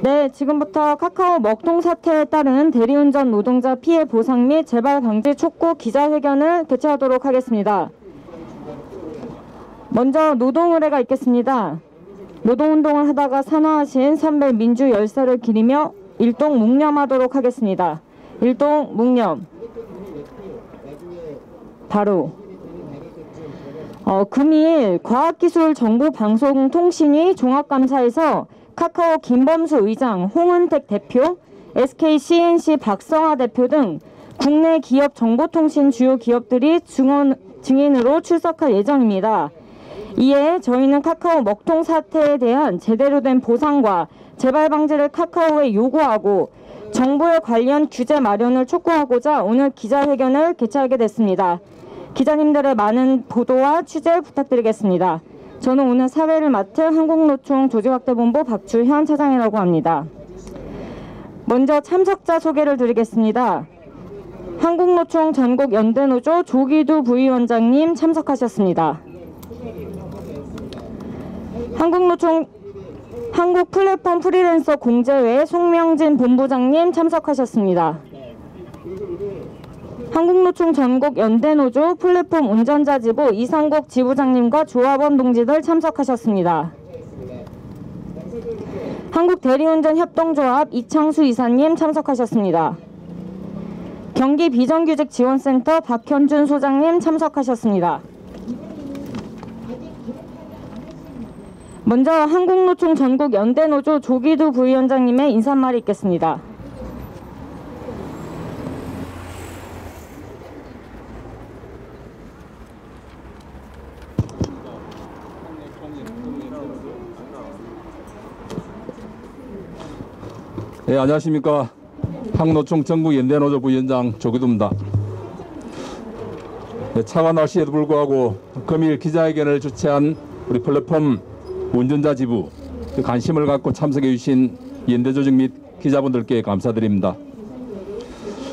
네, 지금부터 카카오 먹통 사태에 따른 대리운전 노동자 피해 보상 및 재발 방지 촉구 기자회견을 개최하도록 하겠습니다. 먼저 노동의뢰가 있겠습니다. 노동운동을 하다가 산화하신 선배 민주 열사를 기리며 일동 묵념하도록 하겠습니다. 일동 묵념. 바로 금일 과학기술정보방송통신위 종합감사에서 카카오 김범수 의장, 홍은택 대표, SK CNC 박성화 대표 등 국내 기업 정보통신 주요 기업들이 증인으로 출석할 예정입니다. 이에 저희는 카카오 먹통 사태에 대한 제대로 된 보상과 재발 방지를 카카오에 요구하고 정부의 관련 규제 마련을 촉구하고자 오늘 기자회견을 개최하게 됐습니다. 기자님들의 많은 보도와 취재 부탁드리겠습니다. 저는 오늘 사회를 맡을 한국노총 조직확대본부 박주현 차장이라고 합니다. 먼저 참석자 소개를 드리겠습니다. 한국노총 전국연대노조 조기두 부위원장님 참석하셨습니다. 한국 플랫폼 프리랜서 공제회 송명진 본부장님 참석하셨습니다. 한국노총 전국연대노조 플랫폼 운전자 지부 이상국 지부장님과 조합원 동지들 참석하셨습니다. 한국대리운전협동조합 이창수 이사님 참석하셨습니다. 경기비정규직지원센터 박현준 소장님 참석하셨습니다. 먼저 한국노총 전국연대노조 조기두 부위원장님의 인사말이 있겠습니다. 네, 안녕하십니까. 한국노총 전국연대노조 부위원장 조기두입니다. 네, 차가운 날씨에도 불구하고 금일 기자회견을 주최한 우리 플랫폼 운전자 지부 관심을 갖고 참석해 주신 연대조직 및 기자분들께 감사드립니다.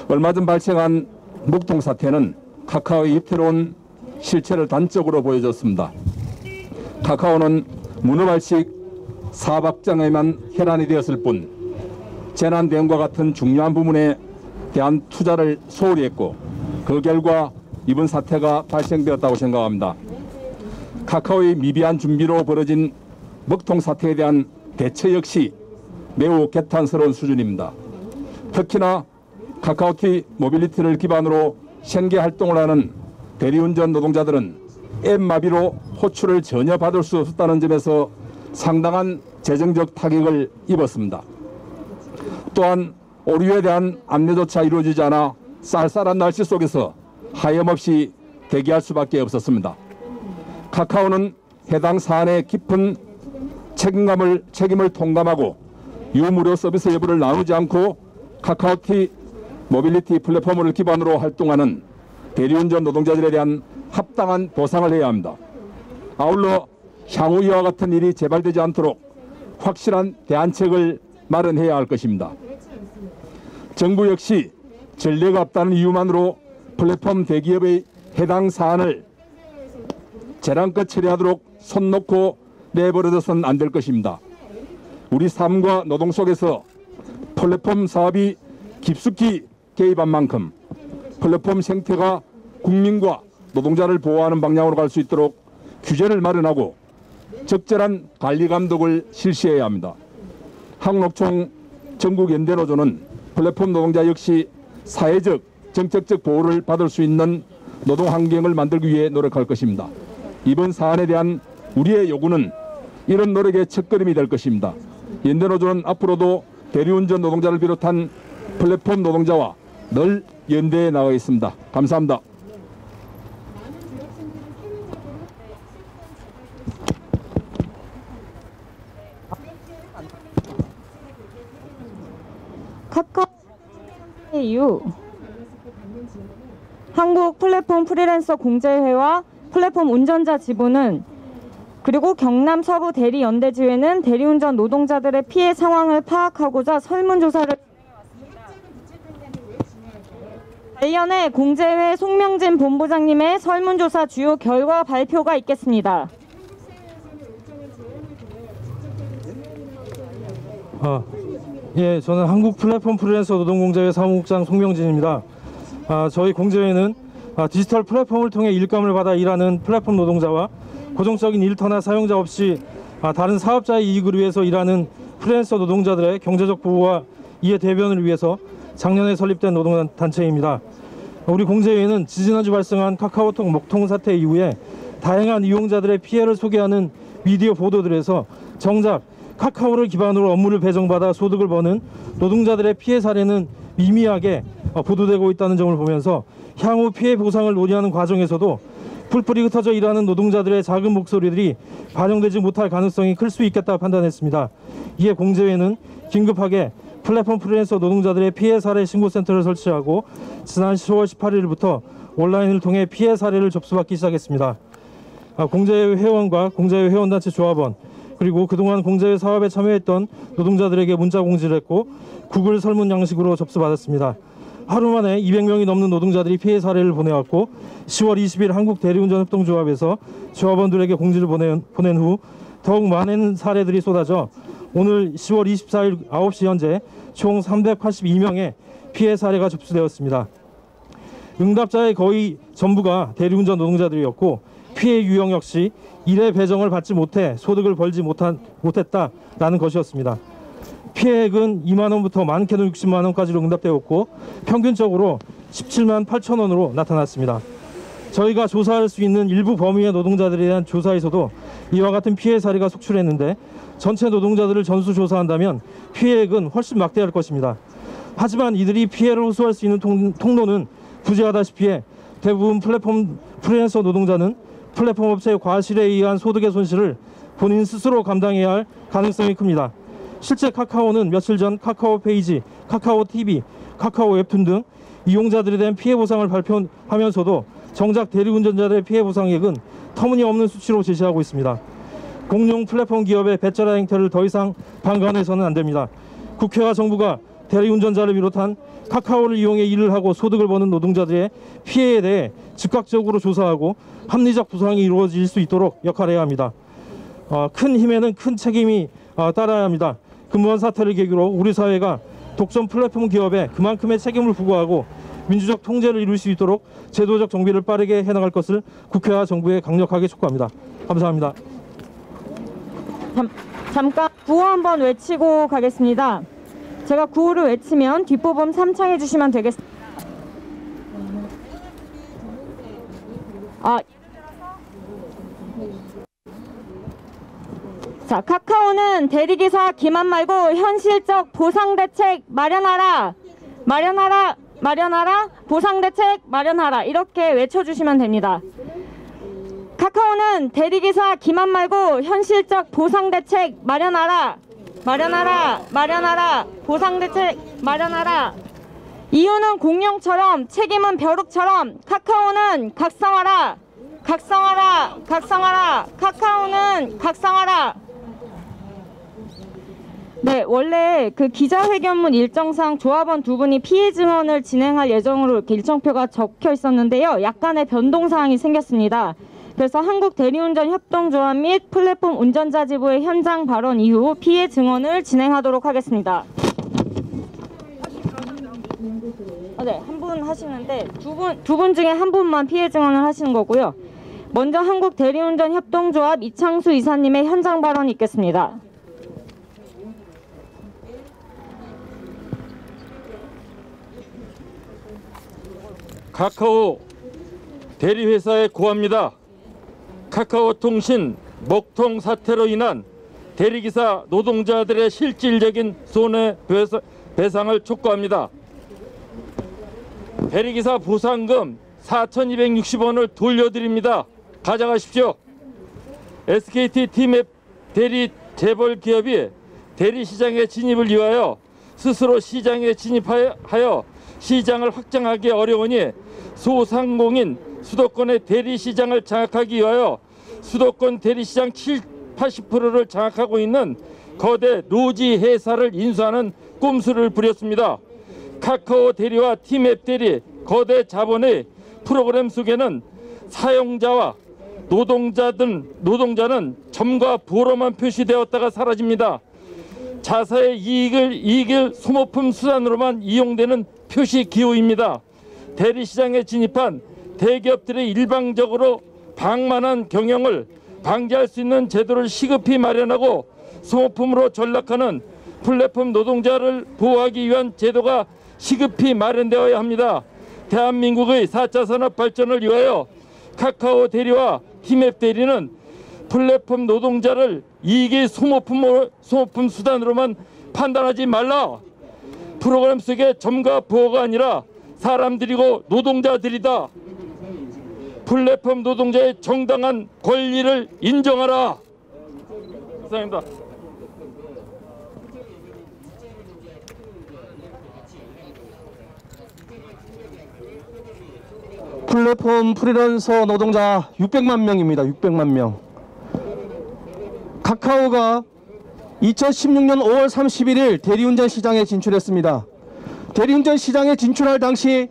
얼마 전 발생한 먹통 사태는 카카오의 위태로운 실체를 단적으로 보여줬습니다. 카카오는 문어발식 사업장에만 혈안이 되었을 뿐 재난 대응과 같은 중요한 부분에 대한 투자를 소홀히 했고 그 결과 이번 사태가 발생되었다고 생각합니다. 카카오의 미비한 준비로 벌어진 먹통 사태에 대한 대처 역시 매우 개탄스러운 수준입니다. 특히나 카카오티 모빌리티를 기반으로 생계 활동을 하는 대리운전 노동자들은 앱마비로 호출을 전혀 받을 수 없었다는 점에서 상당한 재정적 타격을 입었습니다. 또한 오류에 대한 안내조차 이루어지지 않아 쌀쌀한 날씨 속에서 하염없이 대기할 수밖에 없었습니다. 카카오는 해당 사안의 깊은 책임을 통감하고 유무료 서비스 여부를 나누지 않고 카카오티 모빌리티 플랫폼을 기반으로 활동하는 대리운전 노동자들에 대한 합당한 보상을 해야 합니다. 아울러 향후 이와 같은 일이 재발되지 않도록 확실한 대안책을 마련해야 할 것입니다. 정부 역시 전례가 없다는 이유만으로 플랫폼 대기업의 해당 사안을 재량껏 처리하도록 손 놓고 내버려둬서는 안 될 것입니다. 우리 삶과 노동 속에서 플랫폼 사업이 깊숙이 개입한 만큼 플랫폼 생태가 국민과 노동자를 보호하는 방향으로 갈 수 있도록 규제를 마련하고 적절한 관리 감독을 실시해야 합니다. 한국노총 전국연대노조는 플랫폼 노동자 역시 사회적, 정책적 보호를 받을 수 있는 노동 환경을 만들기 위해 노력할 것입니다. 이번 사안에 대한 우리의 요구는 이런 노력의 첫걸음이 될 것입니다. 연대노조는 앞으로도 대리운전 노동자를 비롯한 플랫폼 노동자와 늘 연대해 나가겠습니다. 감사합니다. 카카오 이후 한국 플랫폼 프리랜서 공제회와 플랫폼 운전자 지부는 그리고 경남 서부 대리연대지회는 대리운전 노동자들의 피해 상황을 파악하고자 설문조사를 관련해 공제회 송명진 본부장님의 설문조사 주요 결과 발표가 있겠습니다. 예, 저는 한국 플랫폼 프리랜서 노동공제회 사무국장 송명진입니다. 저희 공제회는 디지털 플랫폼을 통해 일감을 받아 일하는 플랫폼 노동자와 고정적인 일터나 사용자 없이 다른 사업자의 이익을 위해서 일하는 프리랜서 노동자들의 경제적 보호와 이해 대변을 위해서 작년에 설립된 노동단체입니다. 우리 공제회는 지지난주 발생한 카카오톡 먹통 사태 이후에 다양한 이용자들의 피해를 소개하는 미디어 보도들에서 정작 카카오를 기반으로 업무를 배정받아 소득을 버는 노동자들의 피해 사례는 미미하게 보도되고 있다는 점을 보면서 향후 피해 보상을 논의하는 과정에서도 풀뿌리 흩어져 일하는 노동자들의 작은 목소리들이 반영되지 못할 가능성이 클 수 있겠다 판단했습니다. 이에 공제회는 긴급하게 플랫폼 프리랜서 노동자들의 피해 사례 신고센터를 설치하고 지난 10월 18일부터 온라인을 통해 피해 사례를 접수받기 시작했습니다. 공제회 회원과 공제회 회원단체 조합원 그리고 그동안 공제회 사업에 참여했던 노동자들에게 문자 공지를 했고 구글 설문 양식으로 접수받았습니다. 하루 만에 200명이 넘는 노동자들이 피해 사례를 보내왔고 10월 20일 한국 대리운전협동조합에서 조합원들에게 공지를 보낸 후 더욱 많은 사례들이 쏟아져 오늘 10월 24일 9시 현재 총 382명의 피해 사례가 접수되었습니다. 응답자의 거의 전부가 대리운전 노동자들이었고 피해 유형 역시 일의 배정을 받지 못해 소득을 벌지 못했다라는 것이었습니다. 피해액은 2만 원부터 많게는 60만 원까지로 응답되었고 평균적으로 17만 8천 원으로 나타났습니다. 저희가 조사할 수 있는 일부 범위의 노동자들에 대한 조사에서도 이와 같은 피해 사례가 속출했는데 전체 노동자들을 전수조사한다면 피해액은 훨씬 막대할 것입니다. 하지만 이들이 피해를 호소할 수 있는 통로는 부재하다시피 해 대부분 플랫폼 프리랜서 노동자는 플랫폼 업체의 과실에 의한 소득의 손실을 본인 스스로 감당해야 할 가능성이 큽니다. 실제 카카오는 며칠 전 카카오 페이지, 카카오 TV, 카카오 웹툰 등 이용자들에 대한 피해 보상을 발표하면서도 정작 대리운전자들의 피해 보상액은 터무니없는 수치로 제시하고 있습니다. 공용 플랫폼 기업의 배째라 행태를 더 이상 방관해서는 안 됩니다. 국회와 정부가 대리운전자를 비롯한 카카오를 이용해 일을 하고 소득을 버는 노동자들의 피해에 대해 즉각적으로 조사하고 합리적 보상이 이루어질 수 있도록 역할해야 합니다. 큰 힘에는 큰 책임이 따라야 합니다. 금번 사태를 계기로 우리 사회가 독점 플랫폼 기업에 그만큼의 책임을 부과하고 민주적 통제를 이룰 수 있도록 제도적 정비를 빠르게 해나갈 것을 국회와 정부에 강력하게 촉구합니다. 감사합니다. 잠깐 구호 한번 외치고 가겠습니다. 제가 구호를 외치면 뒷부분 삼창해 주시면 되겠습니다. 자, 카카오는 대리기사 기만 말고 현실적 보상대책 마련하라. 보상대책 마련하라. 이렇게 외쳐주시면 됩니다. 카카오는 대리기사 기만 말고 현실적 보상대책 마련하라. 보상대책 마련하라. 이유는 공룡처럼 책임은 벼룩처럼 카카오는 각성하라. 카카오는 각성하라. 네, 원래 그 기자회견문 일정상 조합원 두 분이 피해 증언을 진행할 예정으로 이렇게 일정표가 적혀 있었는데요. 약간의 변동사항이 생겼습니다. 그래서 한국 대리운전 협동조합 및 플랫폼 운전자 지부의 현장 발언 이후 피해 증언을 진행하도록 하겠습니다. 네, 한 분 하시는데 두 분 중에 한 분만 피해 증언을 하시는 거고요. 먼저 한국 대리운전 협동조합 이창수 이사님의 현장 발언이 있겠습니다. 카카오 대리회사에 고합니다. 카카오통신 먹통 사태로 인한 대리기사 노동자들의 실질적인 손해배상을 촉구합니다. 대리기사 보상금 4,260원을 돌려드립니다. 가져가십시오. SKT 티맵 대리 재벌 기업이 대리시장에 진입을 위하여 스스로 시장에 진입하여 시장을 확장하기 어려우니 소상공인 수도권의 대리시장을 장악하기 위하여 수도권 대리시장 80%를 장악하고 있는 거대 노지 회사를 인수하는 꼼수를 부렸습니다. 카카오 대리와 티맵 대리 거대 자본의 프로그램 속에는 사용자와 노동자는 점과 부호로만 표시되었다가 사라집니다. 자사의 이익을 소모품 수단으로만 이용되는 표시 기호입니다. 대리시장에 진입한 대기업들의 일방적으로 방만한 경영을 방지할 수 있는 제도를 시급히 마련하고 소모품으로 전락하는 플랫폼 노동자를 보호하기 위한 제도가 시급히 마련되어야 합니다. 대한민국의 4차 산업 발전을 위하여 카카오 대리와 티맵 대리는 플랫폼 노동자를 이익의 소모품 수단으로만 판단하지 말라. 프로그램 속의 점과 부호가 아니라 사람들이고 노동자들이다. 플랫폼 노동자의 정당한 권리를 인정하라. 이상입니다. 플랫폼 프리랜서 노동자 600만 명입니다. 600만 명. 카카오가 2016년 5월 31일 대리운전 시장에 진출했습니다. 대리운전 시장에 진출할 당시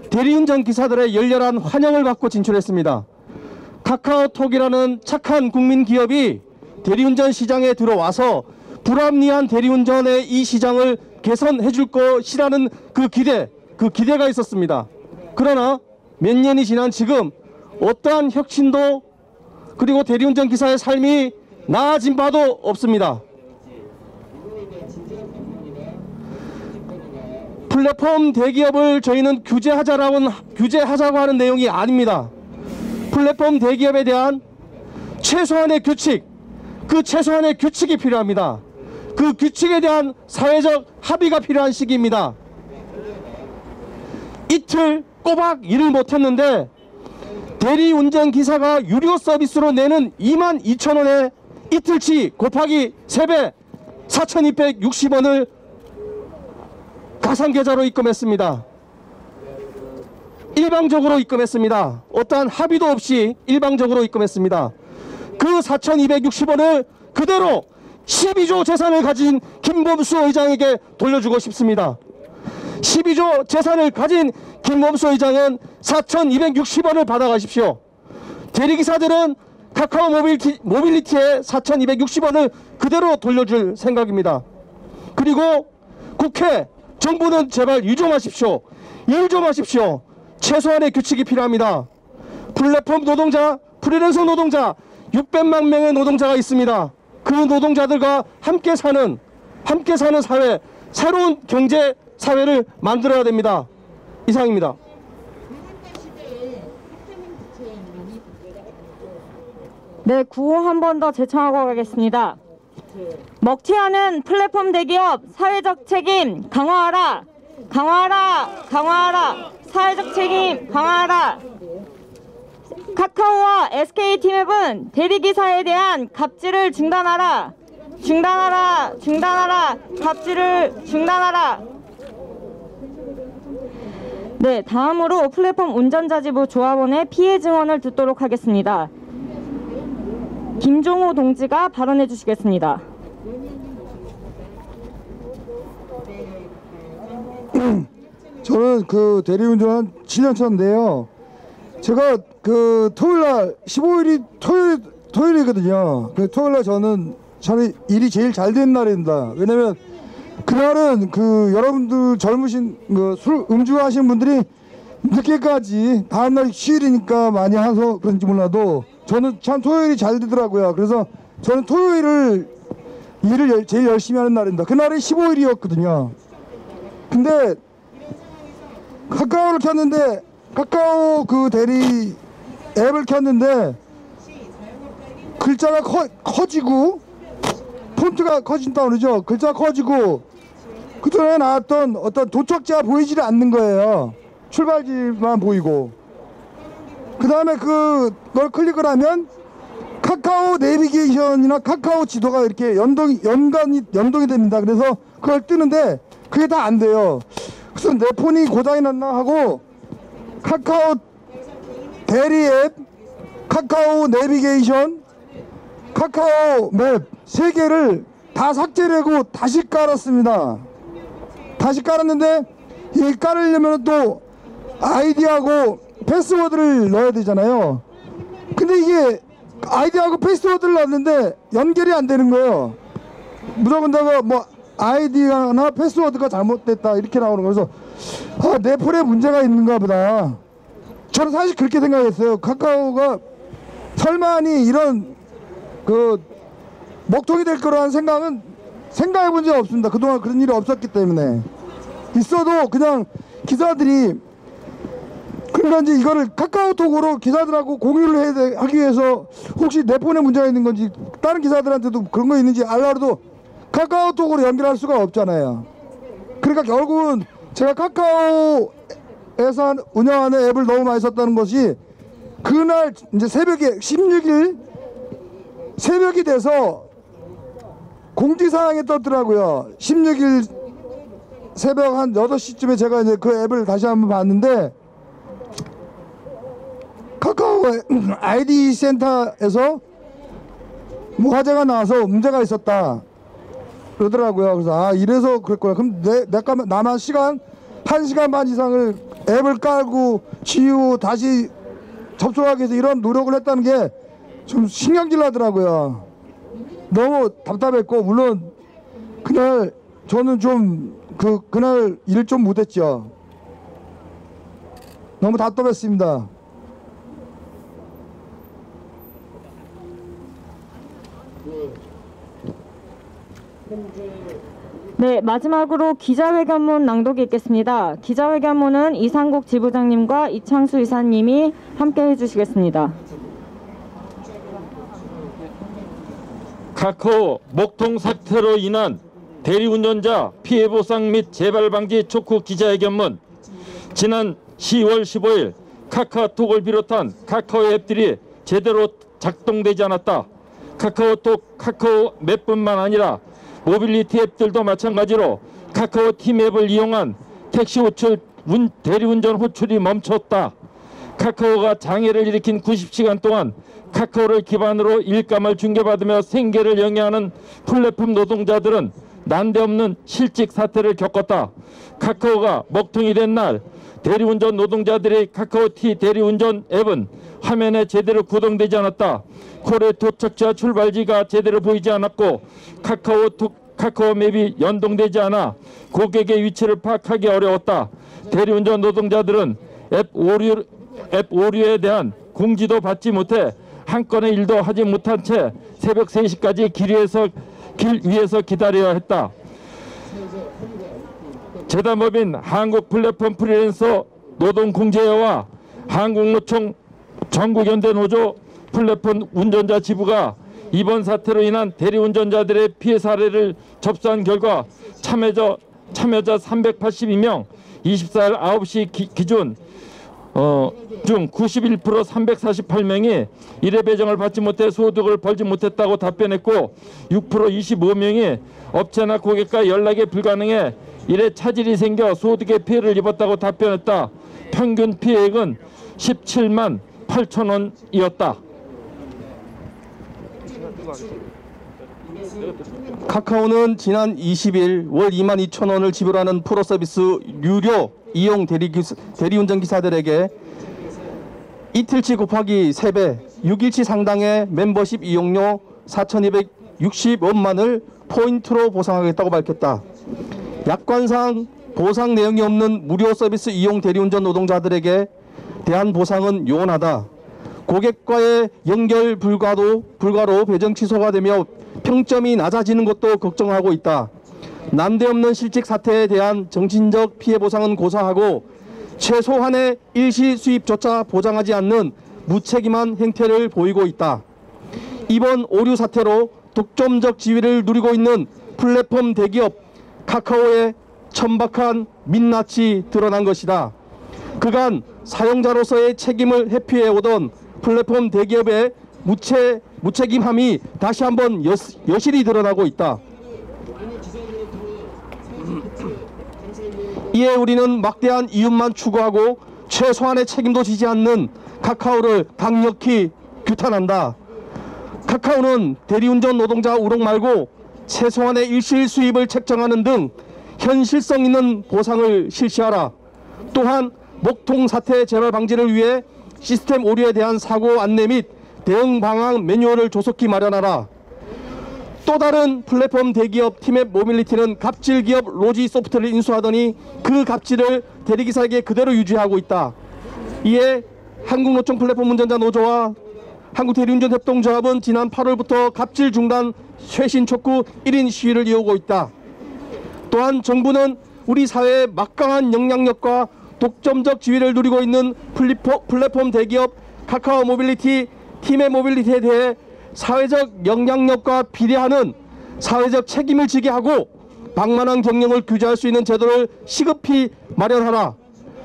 대리운전 기사들의 열렬한 환영을 받고 진출했습니다. 카카오톡이라는 착한 국민 기업이 대리운전 시장에 들어와서 불합리한 대리운전의 이 시장을 개선해 줄 것이라는 그 기대가 있었습니다. 그러나 몇 년이 지난 지금 어떠한 혁신도 그리고 대리운전 기사의 삶이 나아진 바도 없습니다. 플랫폼 대기업을 저희는 규제하자고 하는 내용이 아닙니다. 플랫폼 대기업에 대한 최소한의 규칙, 그 최소한의 규칙이 필요합니다. 그 규칙에 대한 사회적 합의가 필요한 시기입니다. 이틀 꼬박 일을 못했는데 대리운전 기사가 유료 서비스로 내는 22,000원에 이틀치 곱하기 3배 4,260원을 가상계좌로 입금했습니다. 일방적으로 입금했습니다. 어떠한 합의도 없이 일방적으로 입금했습니다. 그 4,260원을 그대로 12조 재산을 가진 김범수 의장에게 돌려주고 싶습니다. 12조 재산을 가진 김범수 의장은 4,260원을 받아가십시오. 대리기사들은 카카오 모빌리티에 4,260원을 그대로 돌려줄 생각입니다. 그리고 국회, 정부는 제발 일 좀 하십시오. 일 좀 하십시오. 최소한의 규칙이 필요합니다. 플랫폼 노동자, 프리랜서 노동자 600만 명의 노동자가 있습니다. 그 노동자들과 함께 사는 사회, 새로운 경제 사회를 만들어야 됩니다. 이상입니다. 네, 구호 한 번 더 재청하고 가겠습니다. 먹튀하는 플랫폼 대기업 사회적 책임 강화하라. 강화하라. 강화하라. 사회적 책임 강화하라. 카카오와 SK티맵은 대리기사에 대한 갑질을 중단하라. 중단하라. 중단하라. 갑질을 중단하라. 네, 다음으로 플랫폼 운전자지부 조합원의 피해 증언을 듣도록 하겠습니다. 김종호 동지가 발언해 주시겠습니다. 저는 그 대리운전 7년 차인데요. 제가 그 토요일날 15일이 토요일이거든요. 그 토요일날 저는 일이 제일 잘 된 날입니다. 왜냐면 그날은 그 여러분들 젊으신 그 음주하시는 분들이 늦게까지 다음날 휴일이니까 많이 해서 그런지 몰라도 저는 참 토요일이 잘 되더라고요. 그래서 저는 토요일을 일을 제일 열심히 하는 날입니다. 그날이 15일이었거든요. 근데 카카오를 켰는데 카카오 그 대리 앱을 켰는데 글자가 커지고 폰트가 커진다 그러죠. 글자가 커지고 그전에 나왔던 어떤 도착지가 보이지를 않는 거예요. 출발지만 보이고 그 다음에 그걸 클릭을 하면 카카오 내비게이션이나 카카오 지도가 이렇게 연동이 됩니다. 그래서 그걸 뜨는데 그게 다 안 돼요. 그래서 내 폰이 고장이 났나 하고 카카오 대리 앱, 카카오 내비게이션, 카카오 맵 3개를 다 삭제하고 다시 깔았습니다. 다시 깔았는데 이 깔으려면 또 아이디하고 패스워드를 넣어야 되잖아요. 근데 이게 아이디하고 패스워드를 넣었는데 연결이 안 되는 거예요. 무조건 다가 뭐 아이디나 패스워드가 잘못됐다 이렇게 나오는 거라서 내 폰에 문제가 있는가 보다. 저는 사실 그렇게 생각했어요. 카카오가 설마니 이런 그 먹통이 될 거라는 생각은 생각해 본 적이 없습니다. 그동안 그런 일이 없었기 때문에. 있어도 그냥 기사들이 그러니까 이제 이거를 카카오톡으로 기사들하고 공유를 하기 위해서 혹시 내 폰에 문제가 있는 건지 다른 기사들한테도 그런 거 있는지 알라도 카카오톡으로 연결할 수가 없잖아요. 그러니까 결국은 제가 카카오에서 운영하는 앱을 너무 많이 썼다는 것이 그날 이제 새벽에 16일 새벽이 돼서 공지사항에 떴더라고요. 16일 새벽 한 8시쯤에 제가 이제 그 앱을 다시 한번 봤는데 카카오 아이디 센터에서 뭐 화재가 나와서 문제가 있었다 그러더라고요. 그래서 이래서 그랬구나. 그럼 나만 1시간 반 이상을 앱을 깔고 지우고 다시 접속하기 위해서 이런 노력을 했다는 게 좀 신경질 나더라고요. 너무 답답했고 물론 그날 저는 좀 그날 일 좀 못했죠. 너무 답답했습니다. 네, 마지막으로 기자회견문 낭독이 있겠습니다. 기자회견문은 이상국 지부장님과 이창수 이사님이 함께 해주시겠습니다. 카카오 목통 사태로 인한 대리운전자 피해 보상 및 재발 방지 촉구 기자회견문. 지난 10월 15일 카카오톡을 비롯한 카카오 앱들이 제대로 작동되지 않았다. 카카오톡, 카카오 맵뿐만 아니라 모빌리티 앱들도 마찬가지로 카카오 팀앱을 이용한 택시 호출, 대리운전 호출이 멈췄다. 카카오가 장애를 일으킨 90시간 동안 카카오를 기반으로 일감을 중개받으며 생계를 영위하는 플랫폼 노동자들은 난데없는 실직 사태를 겪었다. 카카오가 먹통이 된 날 대리운전 노동자들의 카카오티 대리운전 앱은 화면에 제대로 구동되지 않았다. 콜의 도착지와 출발지가 제대로 보이지 않았고 카카오 맵이 연동되지 않아 고객의 위치를 파악하기 어려웠다. 대리운전 노동자들은 앱 오류에 대한 공지도 받지 못해 한 건의 일도 하지 못한 채 새벽 3시까지 길 위에서 기다려야 했다. 재단법인 한국플랫폼 프리랜서 노동공제회와 한국노총 전국연대노조 플랫폼 운전자 지부가 이번 사태로 인한 대리운전자들의 피해 사례를 접수한 결과 참여자 382명 24일 9시 기준 중 91% 348명이 일회 배정을 받지 못해 소득을 벌지 못했다고 답변했고 6% 25명이 업체나 고객과 연락이 불가능해 일에 차질이 생겨 소득에 피해를 입었다고 답변했다. 평균 피해액은 17만 8천 원이었다. 카카오는 지난 20일 월 2만 2천 원을 지불하는 프로서비스 유료 이용 대리운전 기사들에게 이틀치 곱하기 3배 6일치 상당의 멤버십 이용료 4,260원만을 포인트로 보상하겠다고 밝혔다. 약관상 보상 내용이 없는 무료 서비스 이용 대리운전 노동자들에게 대한 보상은 요원하다. 고객과의 연결 불가로 배정 취소가 되며 평점이 낮아지는 것도 걱정하고 있다. 난데없는 실직 사태에 대한 정신적 피해 보상은 고사하고 최소한의 일시 수입조차 보장하지 않는 무책임한 행태를 보이고 있다. 이번 오류 사태로 독점적 지위를 누리고 있는 플랫폼 대기업 카카오의 천박한 민낯이 드러난 것이다. 그간 사용자로서의 책임을 회피해 오던 플랫폼 대기업의 무책임함이 다시 한번 여실히 드러나고 있다. 이에 우리는 막대한 이윤만 추구하고 최소한의 책임도 지지 않는 카카오를 강력히 규탄한다. 카카오는 대리운전 노동자 우롱 말고 최소한의 일시일 수입을 책정하는 등 현실성 있는 보상을 실시하라. 또한 목통 사태 재발 방지를 위해 시스템 오류에 대한 사고 안내 및 대응 방안 매뉴얼을 조속히 마련하라. 또 다른 플랫폼 대기업 티맵 모빌리티는 갑질 기업 로지소프트를 인수하더니 그 갑질을 대리기사에게 그대로 유지하고 있다. 이에 한국노총 플랫폼 운전자 노조와 한국대리운전협동조합은 지난 8월부터 갑질 중단 쇄신 촉구 1인 시위를 이어오고 있다. 또한 정부는 우리 사회의 막강한 영향력과 독점적 지위를 누리고 있는 플랫폼 대기업 카카오 모빌리티, 티맵 모빌리티에 대해 사회적 영향력과 비례하는 사회적 책임을 지게 하고 방만한 경영을 규제할 수 있는 제도를 시급히 마련하라.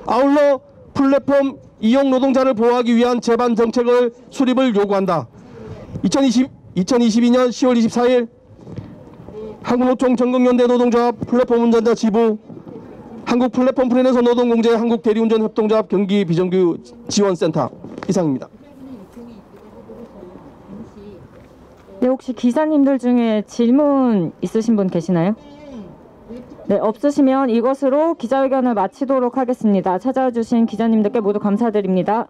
아울러 플랫폼 이용 노동자를 보호하기 위한 제반 정책을 수립을 요구한다. 2022년 10월 24일 한국노총 전국연대 노동조합 플랫폼 운전자 지부, 한국 플랫폼 프리랜서 노동공제 한국 대리운전 협동조합 경기 비정규 지원센터 이상입니다. 네, 혹시 기사님들 중에 질문 있으신 분 계시나요? 네, 없으시면 이것으로 기자회견을 마치도록 하겠습니다. 찾아주신 기자님들께 모두 감사드립니다.